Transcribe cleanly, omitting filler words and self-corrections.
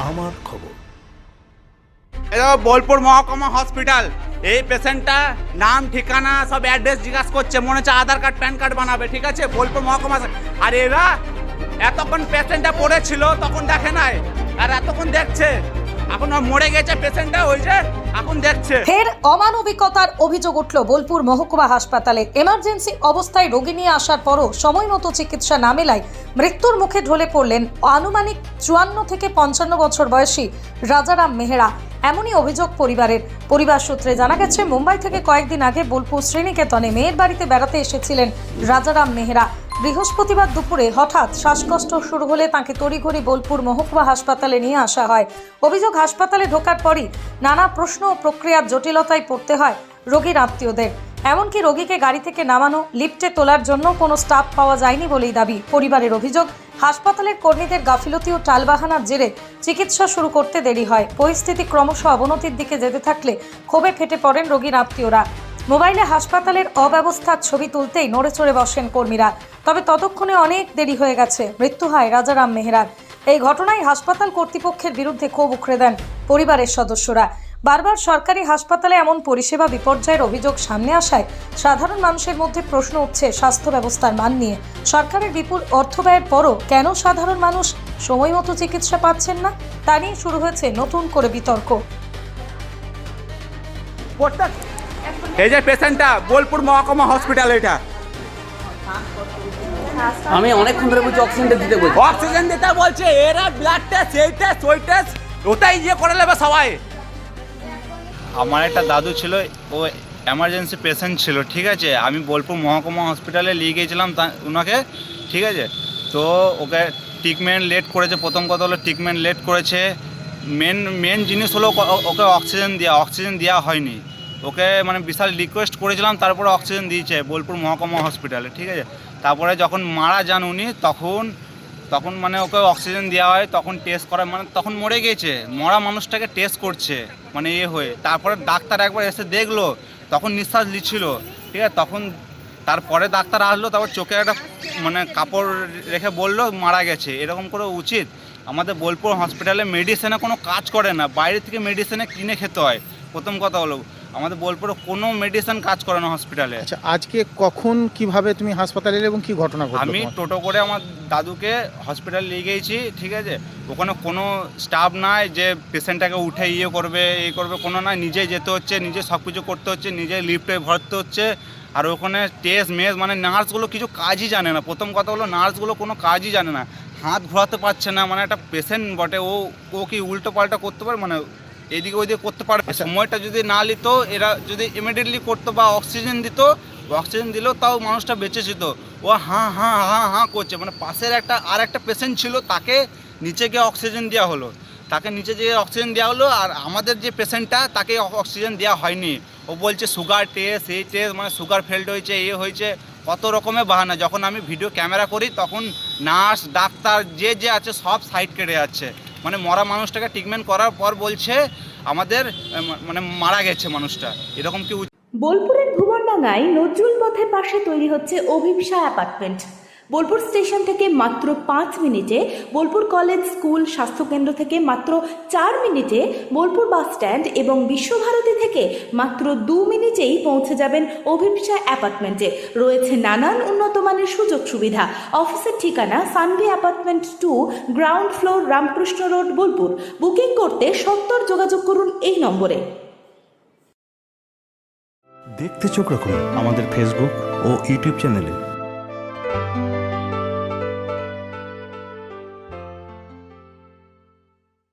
আমার খবর। বোলপুর মহকুমা হসপিটাল, এই পেশেন্টটা নাম ঠিকানা সব অ্যাড্রেস জিজ্ঞাসা করছে, মনে হচ্ছে আধার কার্ড প্যান কার্ড বানাবে, ঠিক আছে? বোলপুর মহকুমা। আর এরা এতক্ষণ পেশেন্টটা পড়েছিল তখন দেখে নাই, আর এতক্ষণ দেখছে। এখন মরে গেছে পেশেন্টটা, ওই যে এখন দেখছে। ফের অমানবিকতার অভিযোগ উঠল বোলপুর মহকুমা হাসপাতালে। এমার্জেন্সি অবস্থায় রোগী নিয়ে আসার পরও সময় মতো চিকিৎসা না মেলায় মৃত্যুর মুখে ঢলে পড়লেন আনুমানিক 54 থেকে 55 বছর বয়সী রাজারাম মেহরা। এমনই অভিযোগ পরিবারের। পরিবার সূত্রে জানা গেছে, মুম্বাই থেকে কয়েকদিন আগে বোলপুর শ্রীনিকেতনে মেয়ের বাড়িতে বেড়াতে এসেছিলেন রাজারাম মেহরা। বৃহস্পতিবার দুপুরে হঠাৎ শ্বাসকষ্ট শুরু হলে তাঁকে তড়িঘড়ি বোলপুর মহকুমা হাসপাতালে নিয়ে আসা হয়। অভিযোগ, হাসপাতালে ঢোকার পরই নানা প্রশ্ন ও প্রক্রিয়ার জটিলতায় পড়তে হয় রোগীর আত্মীয়দের। এমনকি রোগীকে গাড়ি থেকে নামানো, লিফটে তোলার জন্য কোনো স্টাফ পাওয়া যায়নি বলেই দাবি পরিবারের। অভিযোগ, হাসপাতালের কর্মীদের গাফিলতি ও টালবাহানার জেরে চিকিৎসা শুরু করতে দেরি হয়। পরিস্থিতি ক্রমশ অবনতির দিকে যেতে থাকলে ক্ষোভে ফেটে পড়েন রোগীর আত্মীয়রা। মোবাইলে হাসপাতালের অব্যবস্থার ছবি তুলতেই নড়ে চড়ে বসেন কর্মীরা। তবে ততক্ষণে অনেক দেরি হয়ে গেছে। মৃত্যু হয় রাজারাম মেহরার। এই ঘটনায় হাসপাতাল কর্তৃপক্ষের বিরুদ্ধে ক্ষোভ উগরে দেন পরিবারের সদস্যরা। বারবার সরকারি হাসপাতালে এমন পরিষেবা বিপর্যয়ের অভিযোগ সামনে আসায় সাধারণ মানুষের মধ্যে প্রশ্ন উঠছে স্বাস্থ্য ব্যবস্থার মান নিয়ে। সরকারের বিপুল অর্থ ব্যয়ের পরও কেন সাধারণ মানুষ সময় মতো চিকিৎসা পাচ্ছেন না, তা নিয়ে শুরু হয়েছে নতুন করে বিতর্ক। এই যে পেশেন্টটা বোলপুর মহকুমা হসপিটাল, এটা আমি অনেকক্ষণ ধরে বলছি অক্সিজেনটা দিতে বলছি। অক্সিজেন দিতে বলছে, এরা ব্লাড টেস্ট, এই টেস্ট, ওই টেস্ট, ওটাই ইয়ে করে নেবে সবাই। আমার একটা দাদু ছিল, ও এমার্জেন্সি পেশেন্ট ছিল, ঠিক আছে? আমি বোলপুর মহকুমা হসপিটালে নিয়ে গিয়েছিলাম ওনাকে, ঠিক আছে? তো ওকে ট্রিটমেন্ট লেট করেছে। প্রথম কথা হলো ট্রিটমেন্ট লেট করেছে। মেন জিনিস হলো ওকে অক্সিজেন দেওয়া হয়নি। ওকে মানে বিশাল রিকোয়েস্ট করেছিলাম, তারপরে অক্সিজেন দিয়েছে বোলপুর মহকুমা হসপিটালে, ঠিক আছে? তারপরে যখন মারা যান উনি, তখন মানে ওকে অক্সিজেন দেওয়া হয়, তখন টেস্ট করা, মানে তখন মরে গেছে, মরা মানুষটাকে টেস্ট করছে মানে হয়ে। তারপরে ডাক্তার একবার এসে দেখলো, তখন নিঃশ্বাস নিচ্ছিল, ঠিক আছে? তারপরে ডাক্তার আসলো, তারপর চোখে একটা মানে কাপড় রেখে বললো মারা গেছে। এরকম করে উচিত? আমাদের বোলপুর হসপিটালে মেডিসিনে কোনো কাজ করে না, বাইরে থেকে মেডিসিনে কিনে খেতে হয়। প্রথম কথা হলো আমাদের বোলপুরে কোনো মেডিসিন কাজ করে না হসপিটালে। আচ্ছা, আজকে কখন কিভাবে তুমি হাসপাতালে এলে এবং কি ঘটনা ঘটলো? আমি টোটো করে আমার দাদুকে হসপিটাল নিয়ে গিয়েছি, ঠিক আছে? ওখানে কোনো স্টাফ নাই যে পেশেন্টটাকে উঠে এই করবে, কোনো নাই। নিজে যেতে হচ্ছে, নিজে সব কিছু করতে হচ্ছে, নিজে লিফটে ভরতে হচ্ছে। আর ওখানে টেস্ট মানে নার্সগুলো কিছু কাজই জানে না। প্রথম কথা হলো নার্সগুলো কোনো কাজই জানে না, হাত ঘোরাতে পারছে না। মানে একটা পেশেন্ট বটে, ও কি উল্টো পাল্টা করতে পারে, মানে এদিকে ওইদিকে করতে পারে। সময়টা যদি না নিত, এরা যদি ইমিডিয়েটলি করতো বা অক্সিজেন দিলেও তাও মানুষটা বেঁচে যেত। ও হাঁ করছে, মানে পাশের আর একটা পেশেন্ট ছিল, তাকে নিচে গিয়ে অক্সিজেন দেওয়া হলো, আর আমাদের যে পেশেন্টটা তাকে অক্সিজেন দেওয়া হয়নি। ও বলছে সুগার টেস্ট, এই টেস্ট, মানে সুগার ফেল্ড হয়েছে, হয়েছে, কত রকমের বাহানা। যখন আমি ভিডিও ক্যামেরা করি তখন নার্স ডাক্তার যে আছে সব সাইড কেটে যাচ্ছে। মানে মরা মানুষটাকে ট্রিটমেন্ট করার পর বলছে আমাদের মানে মারা গেছে মানুষটা। এরকম কি? বোলপুরের ভুবনডাঙ্গায় নজরুল পথের পাশে তৈরি হচ্ছে অভিপ্সা অ্যাপার্টমেন্ট। বোলপুর স্টেশন থেকে মাত্র 5 মিনিটে, বোলপুর কলেজ, স্কুল, স্বাস্থ্যকেন্দ্র থেকে মাত্র 4 মিনিটে, বোলপুর বাস স্ট্যান্ড এবং বিশ্বভারতী থেকে মাত্র 2 মিনিটেই পৌঁছে যাবেন অভিপ্সা অ্যাপার্টমেন্টে। রয়েছে নানান উন্নত মানের সুযোগ সুবিধা। অফিসের ঠিকানা Sanvi apartment 2, ground floor, Ramakrishna road, Bolpur. Booking করতে সত্তর যোগাযোগ করুন এই নম্বরে। দেখতে চোখ রাখুন আমাদের ফেসবুক ও ইউটিউব চ্যানেলে।